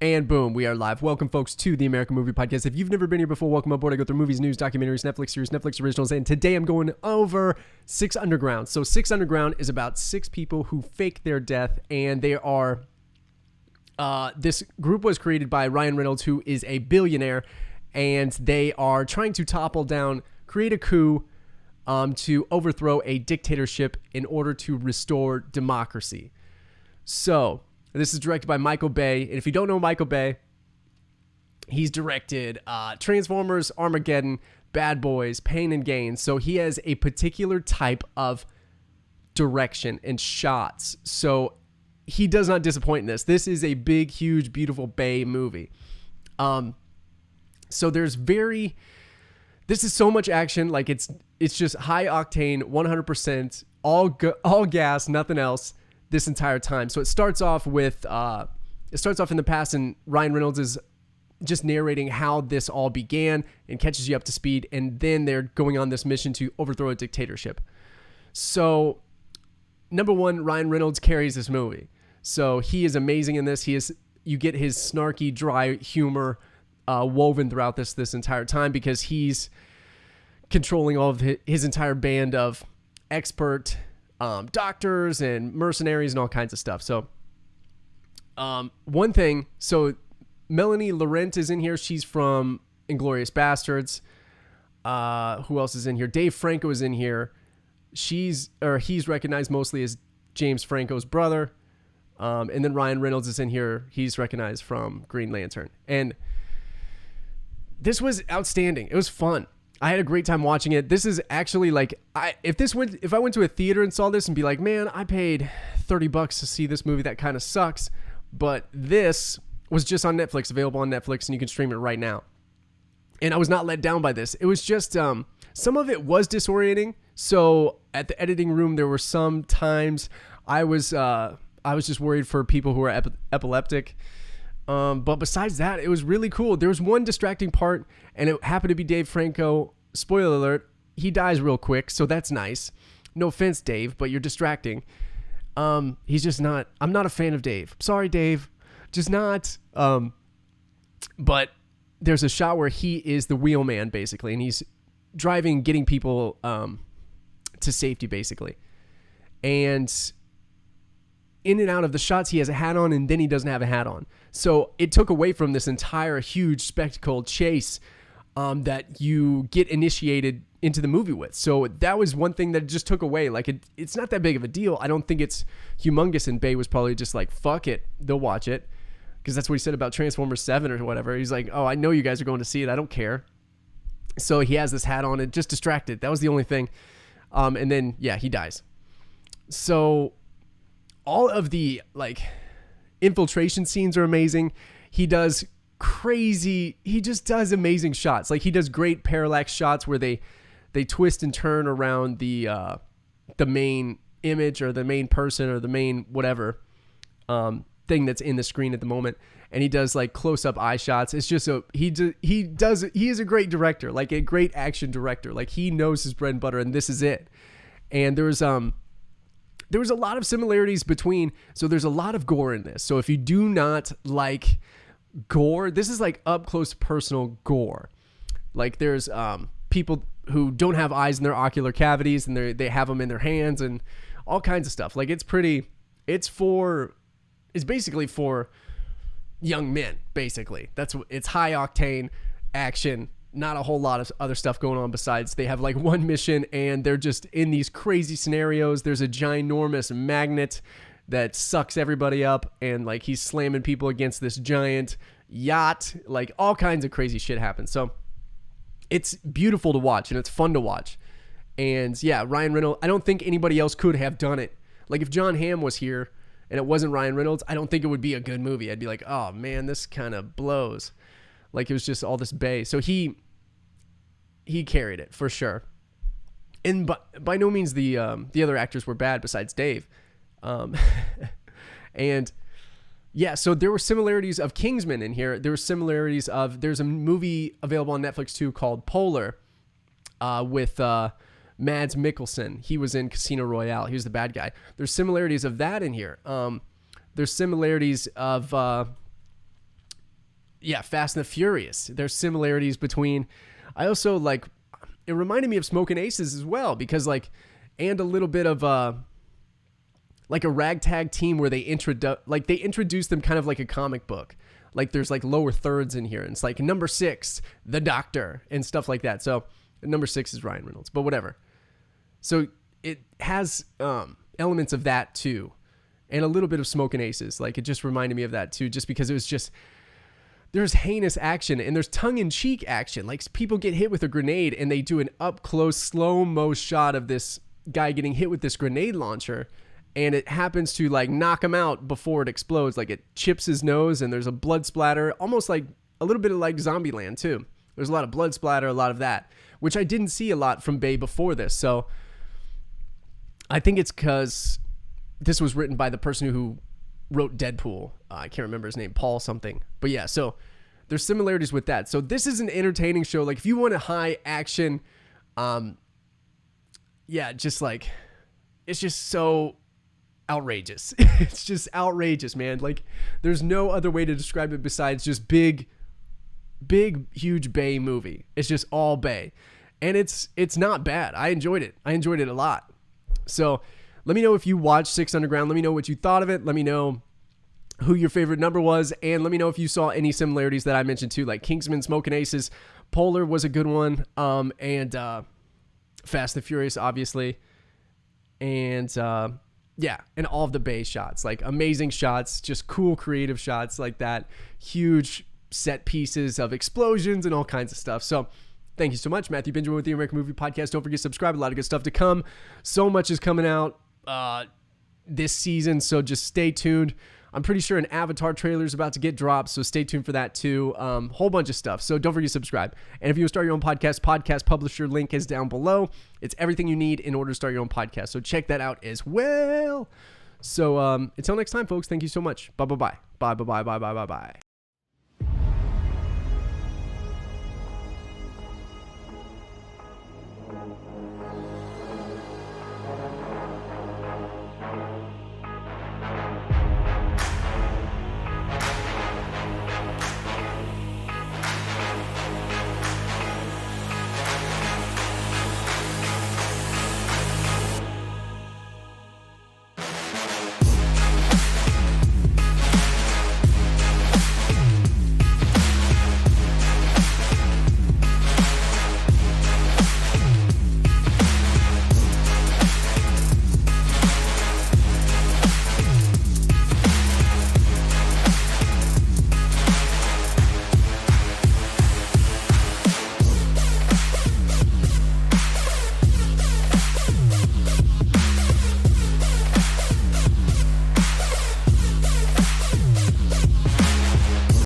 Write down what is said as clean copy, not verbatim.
And boom, we are live. Welcome, folks, to the American Movie Podcast. If you've never been here before, welcome aboard. I go through movies, news, documentaries, Netflix series, Netflix originals, and today I'm going over Six Underground. So Six Underground is about six people who fake their death, and they are... this group was created by Ryan Reynolds, who is a billionaire, and they are trying to create a coup to overthrow a dictatorship in order to restore democracy. So... this is directed by Michael Bay. And if you don't know Michael Bay, he's directed Transformers, Armageddon, Bad Boys, Pain and Gain. So he has a particular type of direction and shots. So he does not disappoint in this. This is a big, huge, beautiful Bay movie. So this is so much action. Like it's just high octane, 100%, all gas, nothing else. This entire time. So it starts off in the past, and Ryan Reynolds is just narrating how this all began and catches you up to speed. And then they're going on this mission to overthrow a dictatorship. So number one, Ryan Reynolds carries this movie. So he is amazing in this. You get his snarky, dry humor woven throughout this entire time because he's controlling all of his entire band of expert doctors and mercenaries and all kinds of stuff. So one thing, so Melanie Laurent is in here. She's from Inglourious Bastards. Who else is in here? Dave Franco is in here. He's recognized mostly as James Franco's brother. And then Ryan Reynolds is in here. He's recognized from Green Lantern. And this was outstanding. It was fun. I had a great time watching it. This is actually like, if I went to a theater and saw this and be like, man, I paid $30 to see this movie, that kind of sucks. But this was just on Netflix, available on Netflix, and you can stream it right now. And I was not let down by this. It was just, some of it was disorienting. So at the editing room, there were some times I was just worried for people who are epileptic. But besides that, it was really cool. There was one distracting part, and it happened to be Dave Franco. Spoiler alert, he dies real quick, so that's nice. No offense, Dave, but you're distracting. He's just not... I'm not a fan of Dave. Sorry, Dave. Just not. But there's a shot where he is the wheelman, basically, and he's driving, getting people to safety, basically. And... in and out of the shots, he has a hat on, and then he doesn't have a hat on. So it took away from this entire huge spectacle chase that you get initiated into the movie with. So that was one thing that just took away. Like it's not that big of a deal. I don't think it's humongous, and Bay was probably just like, fuck it, they'll watch it. Because that's what he said about Transformers 7 or whatever. He's like, oh, I know you guys are going to see it. I don't care. So he has this hat on and just distracted. That was the only thing. And then, yeah, he dies. So... all of the like infiltration scenes are amazing. He just does amazing shots. Like he does great parallax shots where they twist and turn around the main image or the main person or the main whatever thing that's in the screen at the moment. And he does like close up eye shots. It's just he is a great director, like a great action director. Like he knows his bread and butter, and this is it. And there was a lot of similarities so there's a lot of gore in this. So if you do not like gore, this is like up close personal gore. Like there's people who don't have eyes in their ocular cavities, and they have them in their hands and all kinds of stuff. Like it's basically for young men, basically. It's high octane action. Not a whole lot of other stuff going on besides they have like one mission and they're just in these crazy scenarios. There's a ginormous magnet that sucks everybody up, and like he's slamming people against this giant yacht. Like all kinds of crazy shit happens. So it's beautiful to watch and it's fun to watch. And yeah, Ryan Reynolds, I don't think anybody else could have done it. Like if John Hamm was here and it wasn't Ryan Reynolds, I don't think it would be a good movie. I'd be like, oh man, this kind of blows. Like it was just all this Bay. So he carried it for sure. And by no means the other actors were bad besides Dave. And yeah, so there were similarities of Kingsman in here. There were similarities there's a movie available on Netflix too called Polar with Mads Mikkelsen. He was in Casino Royale. He was the bad guy. There's similarities of that in here. There's similarities of yeah, Fast and the Furious. There's similarities between. I also like. It reminded me of Smoking Aces as well because like, and a little bit of like a ragtag team where they introduce them kind of like a comic book. Like there's like lower thirds in here, and it's like number 6, the Doctor, and stuff like that. So number 6 is Ryan Reynolds, but whatever. So it has elements of that too, and a little bit of Smoking Aces. Like it just reminded me of that too, just because it was just. There's heinous action and there's tongue-in-cheek action. Like people get hit with a grenade and they do an up-close, slow-mo shot of this guy getting hit with this grenade launcher, and it happens to like knock him out before it explodes. Like it chips his nose and there's a blood splatter, almost like a little bit of like Zombieland too. There's a lot of blood splatter, a lot of that, which I didn't see a lot from Bay before this. So I think it's because this was written by the person who wrote Deadpool. I can't remember his name, Paul something. But yeah, so there's similarities with that. So this is an entertaining show. Like if you want a high action, yeah, just like, it's just so outrageous. It's just outrageous, man. Like there's no other way to describe it besides just big, huge Bay movie. It's just all Bay. And it's not bad. I enjoyed it. I enjoyed it a lot. So let me know if you watched Six Underground. Let me know what you thought of it. Let me know who your favorite number was. And let me know if you saw any similarities that I mentioned too, like Kingsman, Smoking Aces. Polar was a good one. And Fast and Furious, obviously. And yeah, and all of the Bay shots, like amazing shots, just cool creative shots like that. Huge set pieces of explosions and all kinds of stuff. So thank you so much. Matthew Benjamin with the American Movie Podcast. Don't forget to subscribe. A lot of good stuff to come. So much is coming out this season, so just stay tuned. I'm pretty sure an Avatar trailer is about to get dropped, so stay tuned for that too. Whole bunch of stuff, so don't forget to subscribe. And if you want to start your own podcast publisher link is down below. It's everything you need in order to start your own podcast, so check that out as well. So until next time, folks, thank you so much. Bye-bye-bye. Bye-bye-bye-bye-bye-bye.